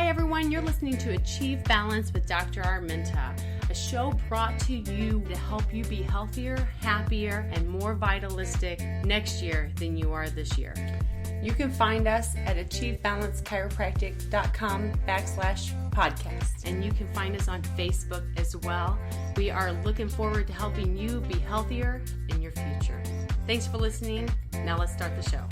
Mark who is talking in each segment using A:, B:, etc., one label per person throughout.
A: Hi everyone, you're listening to Achieve Balance with Dr. Arminta, a show brought to you to help you be healthier, happier, and more vitalistic next year than you are this year. You can find us at achievebalancechiropractic.com/podcast. And you can find us on Facebook as well. We are looking forward to helping you be healthier in your future. Thanks for listening. Now let's start the show.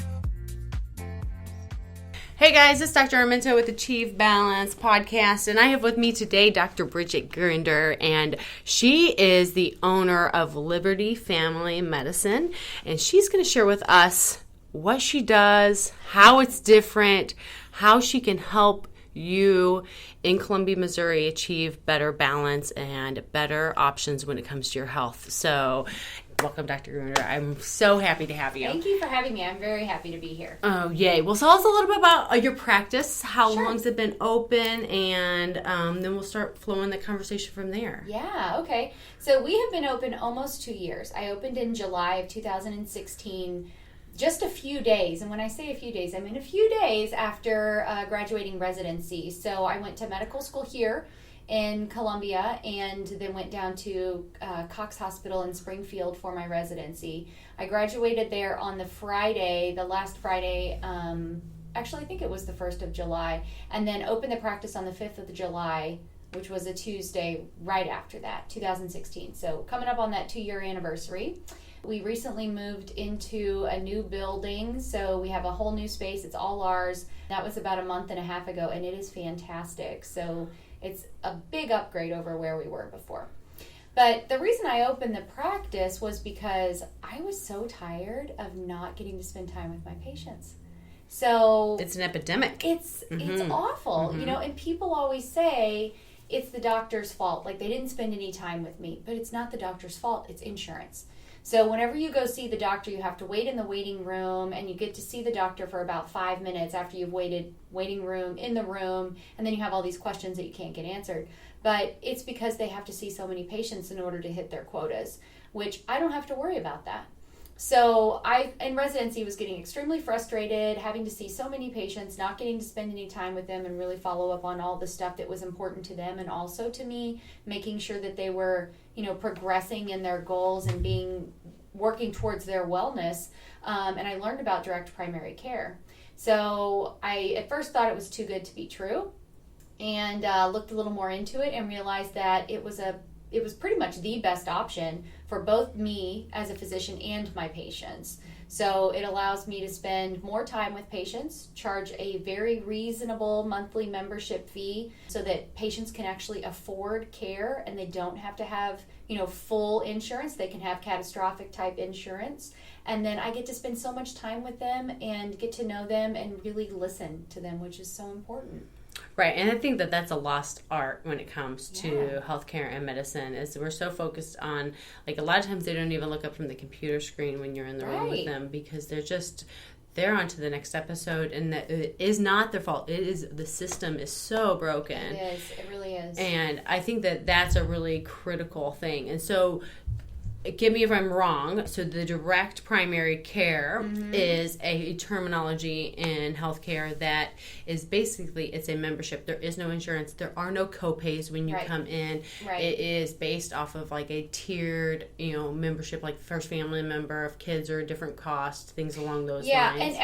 A: Hey guys, it's Dr. Arminta with Achieve Balance Podcast, and I have with me today Dr. Bridget Gruender, and she is the owner of Liberty Family Medicine, and she's going to share with us what she does, how it's different, how she can help you in Columbia, Missouri achieve better balance and better options when it comes to your health. So welcome, Dr. Gruender. I'm so happy to have you.
B: Thank you for having me. I'm very happy to be here.
A: Oh, yay. Well, tell us a little bit about your practice. How long has it been open? And then we'll start flowing the conversation from there.
B: Yeah, okay. So we have been open almost 2 years. I opened in July of 2016, just a few days. And when I say a few days, I mean a few days after graduating residency. So I went to medical school here in Columbia, and then went down to Cox Hospital in Springfield for my residency. I graduated there on the last Friday, actually I think it was the 1st of July, and then opened the practice on the 5th of July, which was a Tuesday right after that, 2016. So coming up on that 2-year anniversary. We recently moved into a new building, so we have a whole new space. It's all ours. That was about a month and a half ago, and it is fantastic. So it's a big upgrade over where we were before. But the reason I opened the practice was because I was so tired of not getting to spend time with my patients. So
A: it's an epidemic.
B: It's awful, you know, and people always say it's the doctor's fault. Like, they didn't spend any time with me, but it's not the doctor's fault. It's insurance. So whenever you go see the doctor, you have to wait in the waiting room, and you get to see the doctor for about 5 minutes after you've waited waiting room in the room, and then you have all these questions that you can't get answered. But it's because they have to see so many patients in order to hit their quotas, which I don't have to worry about that. So I, in residency, was getting extremely frustrated, having to see so many patients, not getting to spend any time with them and really follow up on all the stuff that was important to them, and also to me, making sure that they were, you know, progressing in their goals and working towards their wellness. And I learned about direct primary care. So I at first thought it was too good to be true, and looked a little more into it and realized that it was pretty much the best option for both me as a physician and my patients. So it allows me to spend more time with patients, charge a very reasonable monthly membership fee so that patients can actually afford care and they don't have to have, you know, full insurance. They can have catastrophic type insurance. And then I get to spend so much time with them and get to know them and really listen to them, which is so important.
A: Right, and I think that that's a lost art when it comes to healthcare and medicine, is we're so focused on, like, a lot of times they don't even look up from the computer screen when you're in the room with them, because they're on to the next episode, and that it is not their fault. It is, the system is so broken.
B: It is, it really is.
A: And I think that that's a really critical thing. And so, give me if I'm wrong. So the direct primary care is a terminology in healthcare that is basically, it's a membership. There is no insurance. There are no copays when you come in. Right. It is based off of like a tiered, you know, membership, like first family member. If kids are a different cost, things along those lines.
B: Yeah, and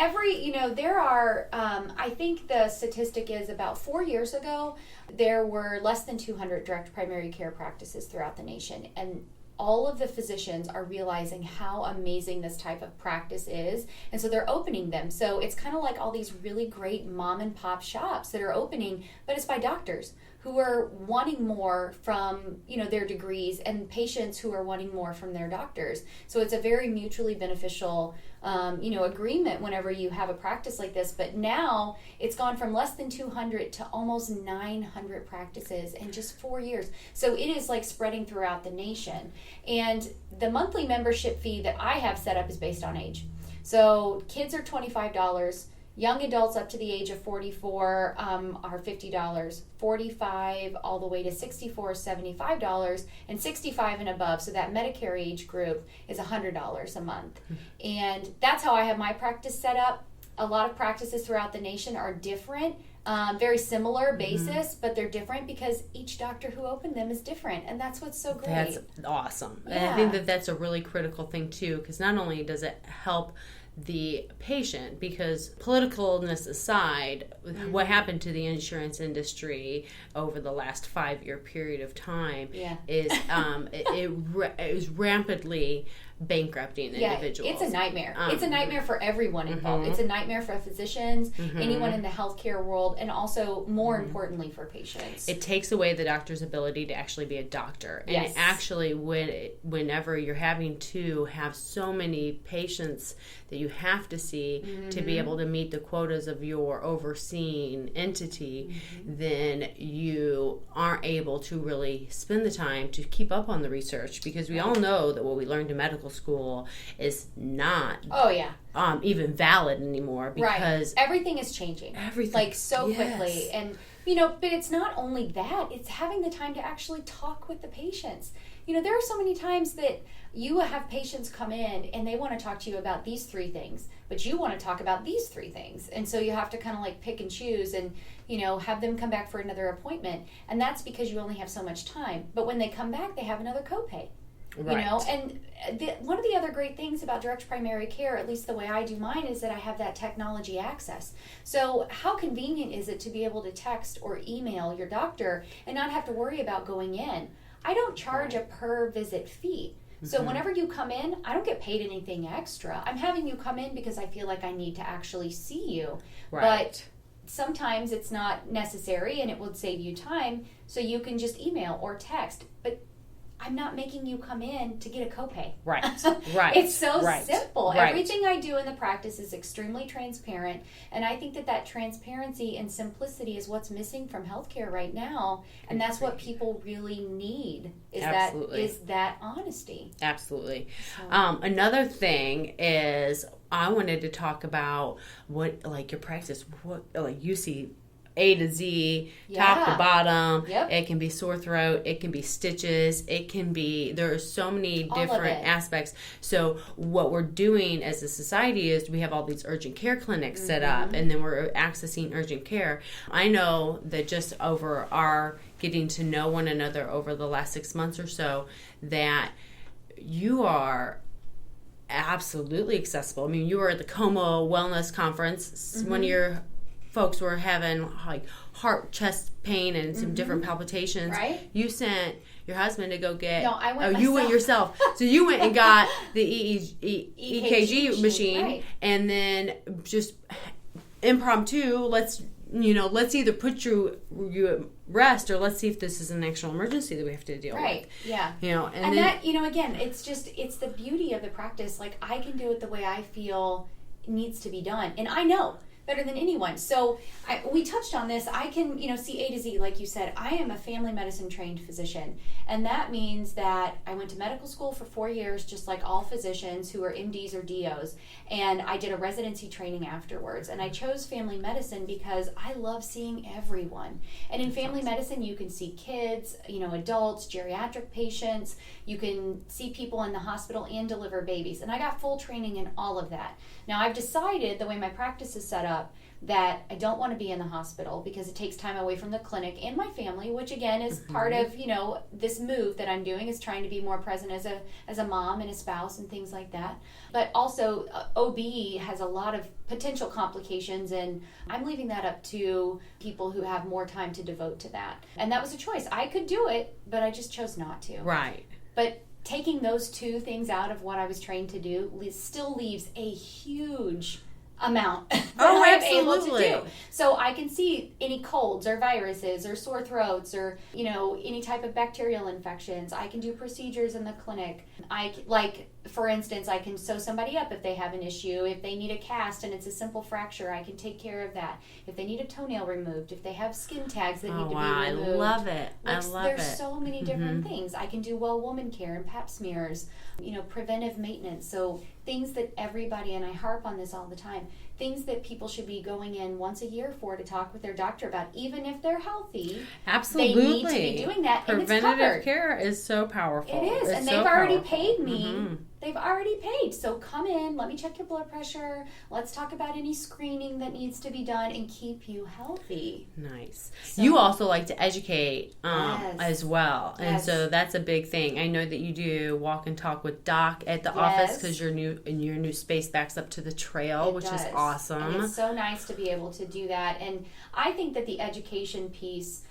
B: there are, I think the statistic is about 4 years ago, there were less than 200 direct primary care practices throughout the nation. And all of the physicians are realizing how amazing this type of practice is, and so they're opening them. So it's kind of like all these really great mom and pop shops that are opening, but it's by doctors who are wanting more from, you know, their degrees, and patients who are wanting more from their doctors. So it's a very mutually beneficial agreement whenever you have a practice like this. But now it's gone from less than 200 to almost 900 practices in just 4 years. So it is like spreading throughout the nation. And the monthly membership fee that I have set up is based on age. So kids are $25. Young adults up to the age of 44 are $50, 45 all the way to 64 is $75, and 65 and above, so that Medicare age group, is $100 a month. And that's how I have my practice set up. a lot of practices throughout the nation are different, very similar basis, but they're different because each doctor who opened them is different, and that's what's so great.
A: That's awesome.
B: Yeah.
A: And I think that that's a really critical thing too, because not only does it help the patient, because politicalness aside, what happened to the insurance industry over the last 5-year period of time is it is rampantly bankrupting individuals.
B: It's a nightmare. It's a nightmare for everyone involved. It's a nightmare for physicians, anyone in the healthcare world, and also, more importantly, for patients.
A: It takes away the doctor's ability to actually be a doctor. And it actually, whenever you're having to have so many patients that you have to see to be able to meet the quotas of your overseeing entity, then you aren't able to really spend the time to keep up on the research, because we all know that what we learned in medical school is not even valid anymore, because
B: everything is changing so quickly. And but it's not only that, it's having the time to actually talk with the patients. There are so many times that you have patients come in and they want to talk to you about these 3 things, but you want to talk about these 3 things, and so you have to kind of pick and choose and have them come back for another appointment, and that's because you only have so much time. But when they come back, they have another copay. And one of the other great things about direct primary care, at least the way I do mine, is that I have that technology access. So how convenient is it to be able to text or email your doctor and not have to worry about going in? I don't charge a per visit fee. So whenever you come in, I don't get paid anything extra. I'm having you come in because I feel like I need to actually see you. But sometimes it's not necessary and it will save you time, so you can just email or text. But I'm not making you come in to get a copay. It's so simple. Everything I do in the practice is extremely transparent, and I think that transparency and simplicity is what's missing from healthcare right now, and that's what people really need, is that honesty.
A: Absolutely. So. Another thing is, I wanted to talk about what, your practice, what, you see A to Z, top to bottom. It can be sore throat. It can be stitches. It can be, there are so many different aspects. So what we're doing as a society is we have all these urgent care clinics set up, and then we're accessing urgent care. I know that just over our getting to know one another over the last 6 months or so, that you are absolutely accessible. I mean, you were at the Como Wellness Conference. One of your folks were having heart, chest pain and some different palpitations. You sent your husband to go get.
B: No, I went.
A: You went yourself. So you went and got the EKG machine, and then just impromptu. Let's either put you at rest, or let's see if this is an actual emergency that we have to deal with.
B: And that again, it's the beauty of the practice. I can do it the way I feel it needs to be done, and I know better than anyone. So we touched on this. I can, see A to Z, like you said. I am a family medicine trained physician, and that means that I went to medical school for 4 years, just like all physicians who are MDs or DOs, and I did a residency training afterwards. And I chose family medicine because I love seeing everyone. And in family medicine, you can see kids, adults, geriatric patients. You can see people in the hospital and deliver babies. And I got full training in all of that. Now, I've decided, the way my practice is set up, that I don't want to be in the hospital because it takes time away from the clinic and my family, which again is part of, this move that I'm doing, is trying to be more present as a mom and a spouse and things like that. But also OB has a lot of potential complications, and I'm leaving that up to people who have more time to devote to that. And that was a choice. I could do it, but I just chose not to. But taking those 2 things out of what I was trained to do still leaves a huge amount that I am able to do. So I can see any colds or viruses or sore throats or, any type of bacterial infections. I can do procedures in the clinic. For instance, I can sew somebody up if they have an issue. If they need a cast and it's a simple fracture, I can take care of that. If they need a toenail removed, if they have skin tags that need to be removed.
A: I love it.
B: There's so many different things. I can do well woman care and pap smears, preventive maintenance. So things that everybody, and I harp on this all the time, things that people should be going in once a year to talk with their doctor about, even if they're healthy.
A: Absolutely.
B: They need to be doing that.
A: Preventative care is so powerful.
B: It is. And they've already paid me they've already paid. So come in, let me check your blood pressure. Let's talk about any screening that needs to be done and keep you healthy.
A: Nice.
B: So,
A: you also like to educate
B: yes.
A: as well. And
B: Yes.
A: so that's a big thing. I know that you do walk and talk with Doc at the office because your new space backs up to the trail, which is awesome.
B: And it's so nice to be able to do that. And I think that the education piece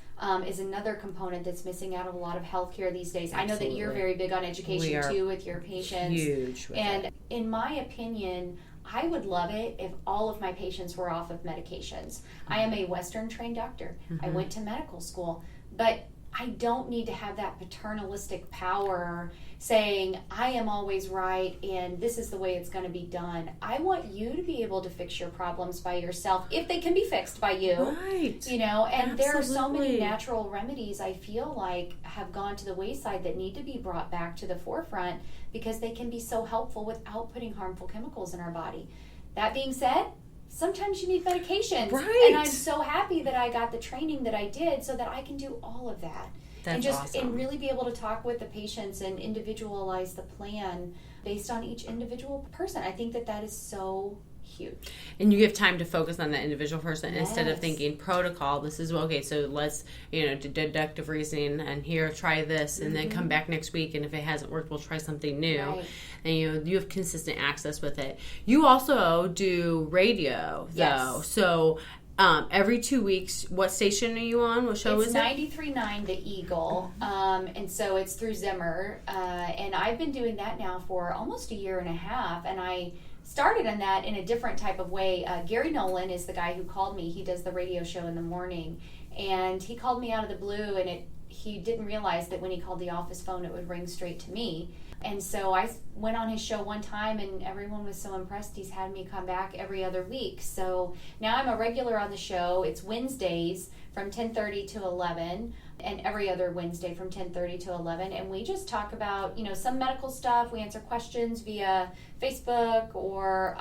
B: is another component that's missing out of a lot of healthcare these days.
A: Absolutely.
B: I know that you're very big on education too with your patients.
A: Huge with
B: and
A: it.
B: In my opinion, I would love it if all of my patients were off of medications. I am a Western trained doctor. I went to medical school, but I don't need to have that paternalistic power saying I am always right and this is the way it's going to be done. I want you to be able to fix your problems by yourself if they can be fixed by you.
A: Right.
B: You know, and there are so many
A: Absolutely.
B: natural remedies I feel like have gone to the wayside that need to be brought back to the forefront because they can be so helpful without putting harmful chemicals in our body. That being said, sometimes you need medications.
A: Right.
B: And I'm so happy that I got the training that I did so that I can do all of that.
A: That's awesome.
B: And really be able to talk with the patients and individualize the plan based on each individual person. I think that that is so huge.
A: And you give time to focus on that individual person instead of
B: Yes.
A: thinking protocol. This is okay. So let's deductive reasoning and here try this and then come back next week. And if it hasn't worked, we'll try something new.
B: Right.
A: And you have consistent access with it. You also do radio though.
B: Yes.
A: So every 2 weeks, what station are you on? What show is it?
B: It's 93.9 The Eagle, and so it's through Zimmer, and I've been doing that now for almost a year and a half, and I started on that in a different type of way. Gary Nolan is the guy who called me. He does the radio show in the morning, and he called me out of the blue, and he didn't realize that when he called the office phone, it would ring straight to me. And so I went on his show one time, and everyone was so impressed. He's had me come back every other week. So now I'm a regular on the show. It's Wednesdays from 10:30 to 11, and every other Wednesday from 10:30 to 11. And we just talk about, some medical stuff. We answer questions via Facebook or,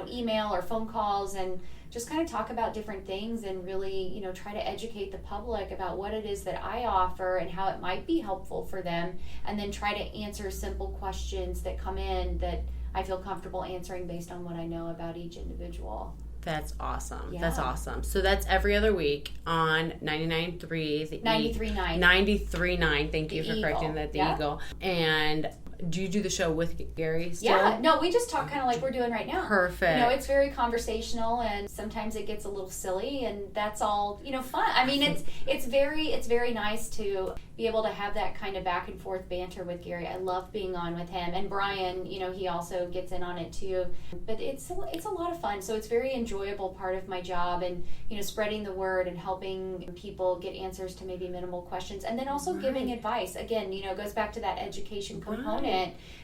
B: email or phone calls, and just kind of talk about different things and really, try to educate the public about what it is that I offer and how it might be helpful for them, and then try to answer simple questions that come in that I feel comfortable answering based on what I know about each individual.
A: That's awesome.
B: Yeah.
A: That's awesome. So that's every other week on 99.3.
B: 93.9.
A: 93.9. Thank you
B: The
A: for correcting
B: Eagle.
A: that. The
B: Yeah.
A: Eagle. And do you do the show with Gary still?
B: Yeah, no, we just talk kind of like we're doing right now.
A: Perfect.
B: It's very conversational, and sometimes it gets a little silly, and that's all, fun. I mean, it's very nice to be able to have that kind of back and forth banter with Gary. I love being on with him, and Brian, he also gets in on it too. But it's a lot of fun, so it's a very enjoyable part of my job, and spreading the word and helping people get answers to maybe minimal questions, and then also giving advice. Again, it goes back to that education component.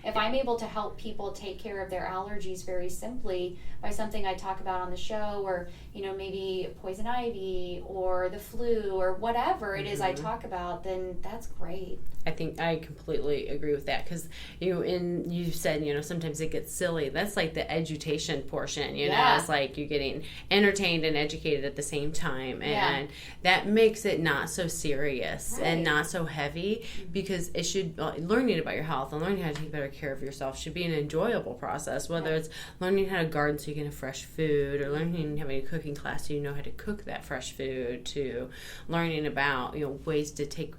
B: If I'm able to help people take care of their allergies very simply by something I talk about on the show, or maybe poison ivy or the flu or whatever it is I talk about, then that's great.
A: I think I completely agree with that because you said sometimes it gets silly. That's like the education portion. It's like you're getting entertained and educated at the same time, and that makes it not so serious and not so heavy, because it should learning about your health and learning how to take better care of yourself should be an enjoyable process. Whether it's learning how to garden so you can have fresh food, or learning having a cooking class so you know how to cook that fresh food, to learning about ways to take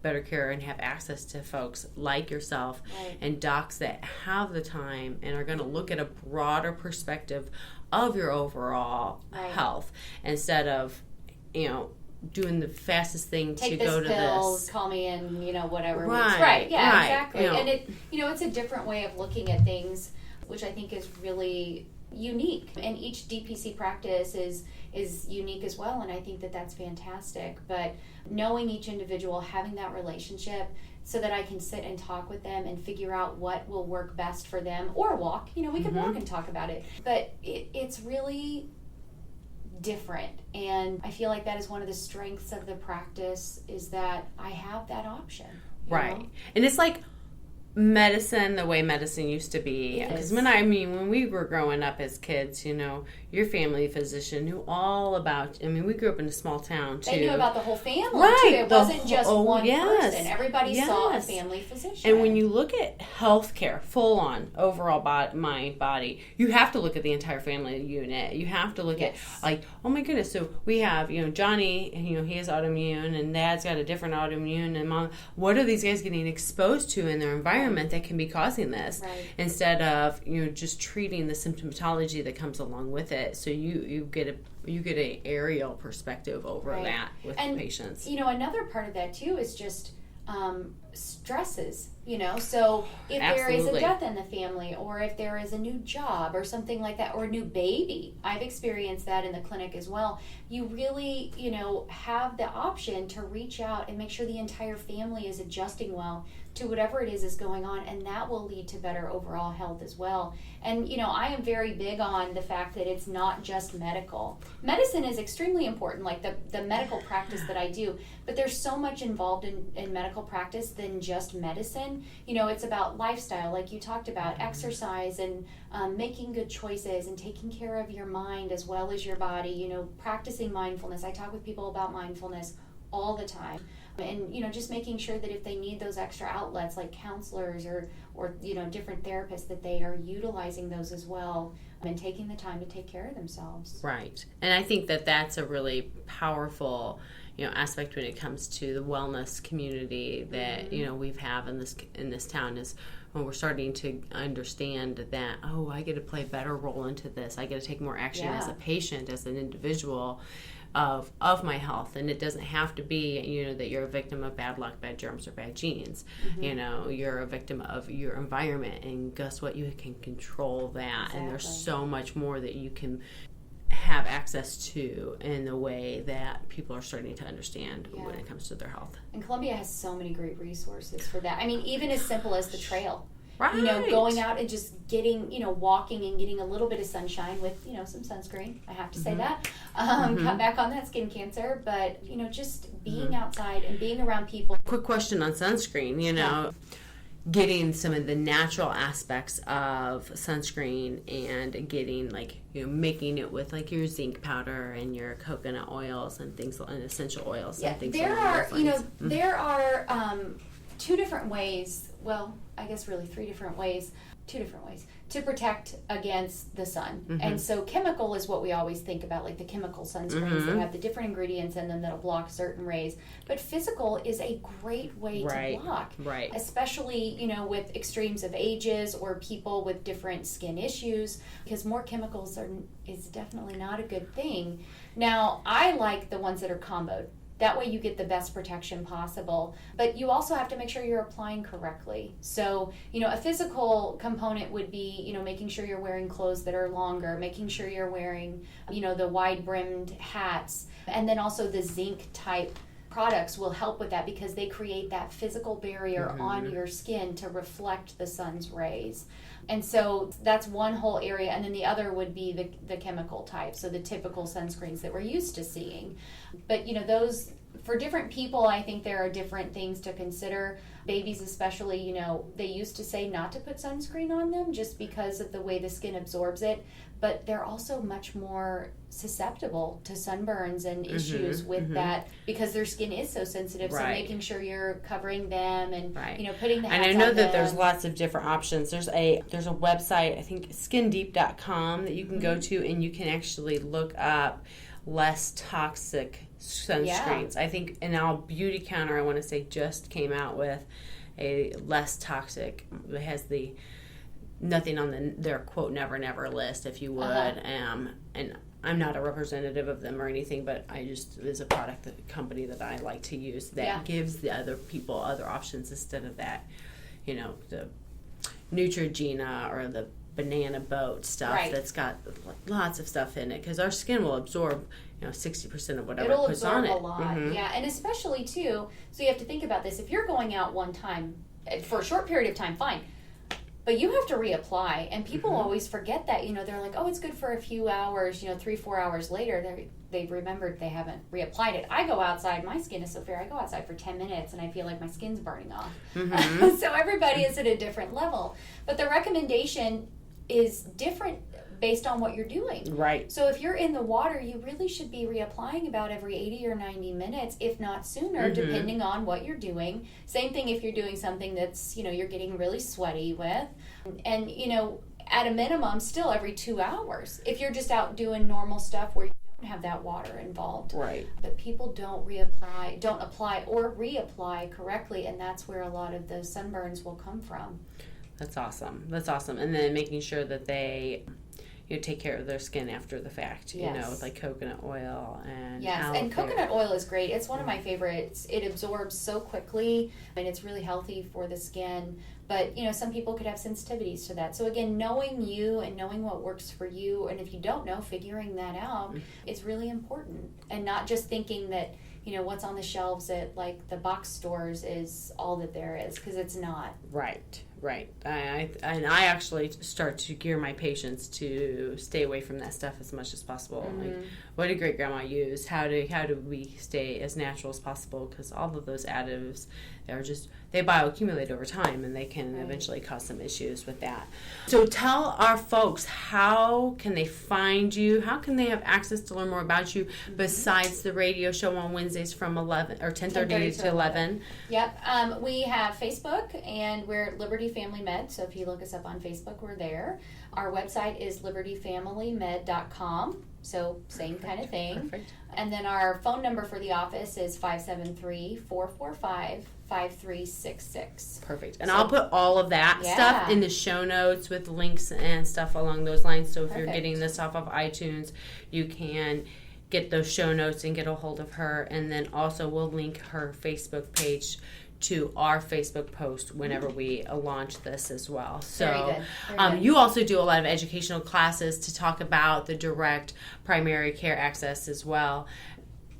A: better care and have access to folks like yourself and docs that have the time and are going to look at a broader perspective of your overall health, instead of doing the fastest thing to go to this.
B: Call me in, whatever.
A: Right.
B: Yeah, exactly. And it's a different way of looking at things, which I think is really unique. And each DPC practice is unique as well, and I think that that's fantastic. But knowing each individual, having that relationship so that I can sit and talk with them and figure out what will work best for them, or walk. We could walk and talk about it. But it's really different, and I feel like that is one of the strengths of the practice, is that I have that option.
A: Right. And it's like medicine the way medicine used to be. Because when we were growing up as kids, your family physician knew all about, we grew up in a small town too.
B: They knew about the whole family
A: right.
B: too. It wasn't just one person. Everybody saw a family physician.
A: And when you look at healthcare, full on, overall mind, body, you have to look at the entire family unit. You have to look at, like, oh my goodness, so we have, Johnny, he has autoimmune, and Dad's got a different autoimmune, and Mom, what are these guys getting exposed to in their environment that can be causing this, instead of just treating the symptomatology that comes along with it. So you get a aerial perspective over that with patients.
B: Another part of that too is just stresses. So if there is a death in the family, or if there is a new job or something like that, or a new baby, I've experienced that in the clinic as well. You really have the option to reach out and make sure the entire family is adjusting well to whatever it is going on, and that will lead to better overall health as well. And I am very big on the fact that it's not just medical. Medicine is extremely important, like the medical practice that I do, but there's so much involved in medical practice than just medicine. It's about lifestyle, like you talked about, exercise, and making good choices, and taking care of your mind as well as your body, practicing mindfulness. I talk with people about mindfulness all the time. And just making sure that if they need those extra outlets like counselors or different therapists, that they are utilizing those as well, and taking the time to take care of themselves.
A: Right. And I think that that's a really powerful aspect when it comes to the wellness community that we have in this town, is when we're starting to understand that, I get to play a better role into this. I get to take more action as a patient, as an individual of my health. And it doesn't have to be that you're a victim of bad luck, bad germs, or bad genes. You're a victim of your environment, and guess what? You can control that. Exactly. And there's so much more that you can have access to in the way that people are starting to understand when it comes to their health.
B: And Columbia has so many great resources for that. even as simple as the trail.
A: Right.
B: Going out and just getting, walking and getting a little bit of sunshine with, some sunscreen. I have to say that. Cut back on that skin cancer. But, just being outside and being around people.
A: Quick question on sunscreen, getting some of the natural aspects of sunscreen and getting, making it with, your zinc powder and your coconut oils and things, and essential oils and things
B: there are two different ways, well, I guess really two different ways to protect against the sun. And so chemical is what we always think about, like the chemical sunscreens that have the different ingredients in them that'll block certain rays. But physical is a great way to block, especially, with extremes of ages or people with different skin issues, because more chemicals is definitely not a good thing. Now, I like the ones that are comboed. That way you get the best protection possible. But you also have to make sure you're applying correctly. So, a physical component would be, making sure you're wearing clothes that are longer, making sure you're wearing, the wide-brimmed hats, and then also the zinc type products will help with that, because they create that physical barrier on your skin to reflect the sun's rays. And so that's one whole area. And then the other would be the chemical type, so the typical sunscreens that we're used to seeing. But, those, for different people, I think there are different things to consider. Babies especially, they used to say not to put sunscreen on them just because of the way the skin absorbs it. But they're also much more susceptible to sunburns and issues with that, because their skin is so sensitive. So making sure you're covering them and putting the hats on them.
A: And I know that there's lots of different options. There's a website, I think skindeep.com, that you can go to, and you can actually look up less toxic sunscreens. I think, and now Beauty Counter, I want to say, just came out with a less toxic. It has the nothing on their quote never list, if you would. And I'm not a representative of them or anything, but there's a company that I like to use that gives the other people other options instead of that, the Neutrogena or the banana boat stuff that's got lots of stuff in it, because our skin will absorb 60% of whatever it puts on it.
B: It'll absorb a lot, and especially too, so you have to think about this. If you're going out one time for a short period of time, fine. But you have to reapply, and people always forget that. They're like, oh, it's good for a few hours. 3-4 hours later, they've remembered they haven't reapplied it. I go outside. My skin is so fair. I go outside for 10 minutes, and I feel like my skin's burning off. So everybody is at a different level. But the recommendation is different based on what you're doing.
A: Right.
B: So if you're in the water, you really should be reapplying about every 80 or 90 minutes, if not sooner, depending on what you're doing. Same thing if you're doing something that's, you're getting really sweaty with. And, at a minimum, still every 2 hours. If you're just out doing normal stuff where you don't have that water involved.
A: Right.
B: But people don't apply or reapply correctly, and that's where a lot of those sunburns will come from.
A: That's awesome. And then making sure that they take care of their skin after the fact, with like coconut oil and
B: and coconut oil is great. It's one of my favorites. It absorbs so quickly, and it's really healthy for the skin. But, some people could have sensitivities to that. So again, knowing you and knowing what works for you, and if you don't know, figuring that out is really important. And not just thinking that, what's on the shelves at like the box stores is all that there is, because it's not.
A: Right. I actually start to gear my patients to stay away from that stuff as much as possible. Like, what did great grandma use? How do we stay as natural as possible? Because all of those additives, they bioaccumulate over time, and they can eventually cause some issues with that. So tell our folks, how can they find you? How can they have access to learn more about you besides the radio show on Wednesdays from 11 or 10:30 to 11?
B: Yep. We have Facebook, and we're Liberty Family Med. So if you look us up on Facebook, we're there. Our website is libertyfamilymed.com. So same kind of thing.
A: Perfect.
B: And then our phone number for the office is 573-445-5366.
A: Perfect. And I'll put all of that stuff in the show notes with links and stuff along those lines. So if you're getting this off of iTunes, you can get those show notes and get a hold of her. And then also we'll link her Facebook page to our Facebook post whenever we launch this as well. So
B: Very good.
A: You also do a lot of educational classes to talk about the direct primary care access as well.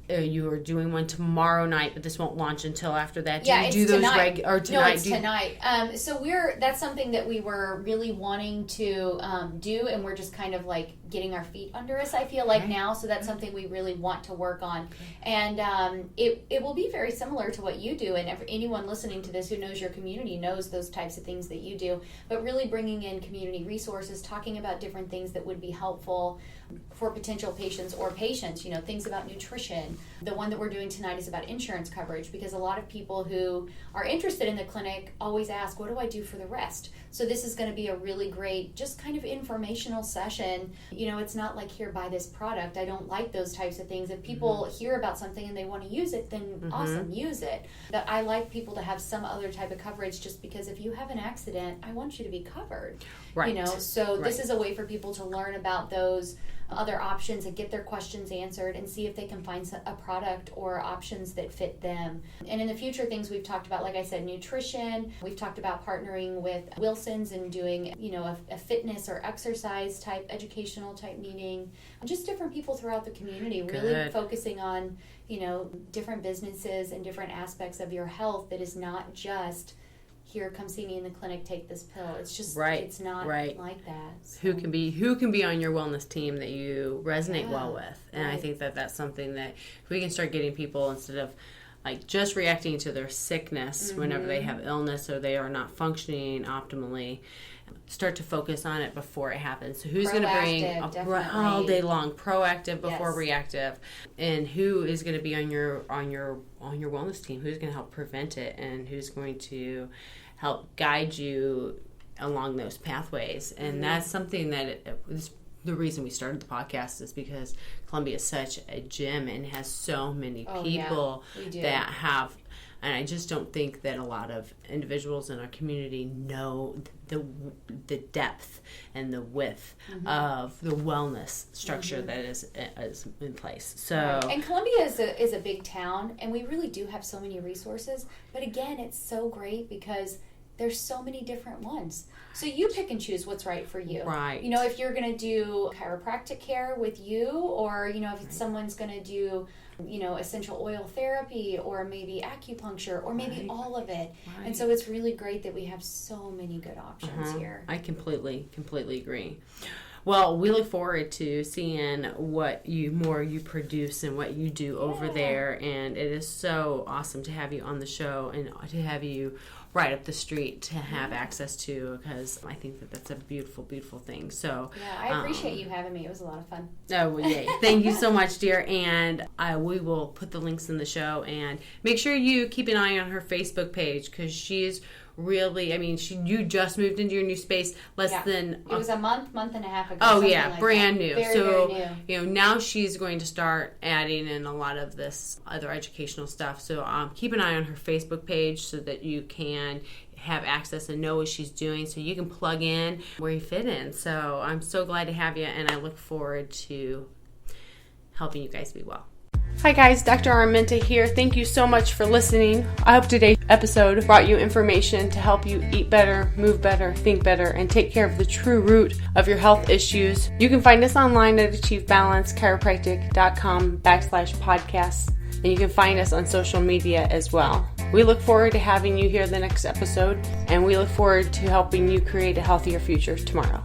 A: You are doing one tomorrow night, but this won't launch until after that. Do you do those
B: tonight.
A: Tonight?
B: No, it's tonight. So that's something that we were really wanting to do, and we're just kind of like getting our feet under us, I feel like now. So that's something we really want to work on. And it will be very similar to what you do, and anyone listening to this who knows your community knows those types of things that you do, but really bringing in community resources, talking about different things that would be helpful for potential patients or patients, things about nutrition. The one that we're doing tonight is about insurance coverage, because a lot of people who are interested in the clinic always ask, what do I do for the rest? So this is going to be a really great, just kind of informational session. It's not like, here, buy this product. I don't like those types of things. If people hear about something and they want to use it, then awesome, use it. But I like people to have some other type of coverage, just because if you have an accident, I want you to be covered.
A: Right.
B: This is a way for people to learn about those other options and get their questions answered and see if they can find a product or options that fit them. And in the future, things we've talked about, like I said, nutrition. We've talked about partnering with Wilson's and doing, a fitness or exercise type, educational type meeting. Just different people throughout the community, really focusing on, different businesses and different aspects of your health that is not just, here, come see me in the clinic, take this pill. It's just, it's not like that. So.
A: Who can be on your wellness team that you resonate well with? And I think that that's something that if we can start getting people, instead of like just reacting to their sickness whenever they have illness or they are not functioning optimally, start to focus on it before it happens. So who's going to bring all day long, proactive before reactive, and who is going to be on your wellness team? Who's going to help prevent it, and who's going to help guide you along those pathways? And that's something that the reason we started the podcast is because Columbia is such a gym and has so many people that have. And I just don't think that a lot of individuals in our community know the depth and the width of the wellness structure that is in place. So,
B: and Columbia is a big town, and we really do have so many resources. But again, it's so great because there's so many different ones. So you pick and choose what's right for you.
A: Right.
B: You know, if you're going to do chiropractic care with you, or, you know, if someone's going to do, you know, essential oil therapy, or maybe acupuncture, or maybe all of it.
A: Right.
B: And so it's really great that we have so many good options here.
A: I completely agree. Well, we look forward to seeing what you produce and what you do over there. And it is so awesome to have you on the show and to have you right up the street to have access to, because I think that that's a beautiful, beautiful thing. So
B: yeah, I appreciate you having me. It was a lot of fun.
A: Oh, well, yay. Thank you so much, dear. And we will put the links in the show. And make sure you keep an eye on her Facebook page, because she's really, I mean, you just moved into your new space than...
B: It was a month and a half ago.
A: Oh, yeah,
B: like
A: brand new.
B: Very new.
A: You know, now she's going to start adding in a lot of this other educational stuff. So keep an eye on her Facebook page so that you can have access and know what she's doing, so you can plug in where you fit in. So I'm so glad to have you, and I look forward to helping you guys be well. Hi guys, Dr. Armenta here. Thank you so much for listening. I hope today's episode brought you information to help you eat better, move better, think better, and take care of the true root of your health issues. You can find us online at achievebalancechiropractic.com/podcasts, and you can find us on social media as well. We look forward to having you here the next episode, and we look forward to helping you create a healthier future tomorrow.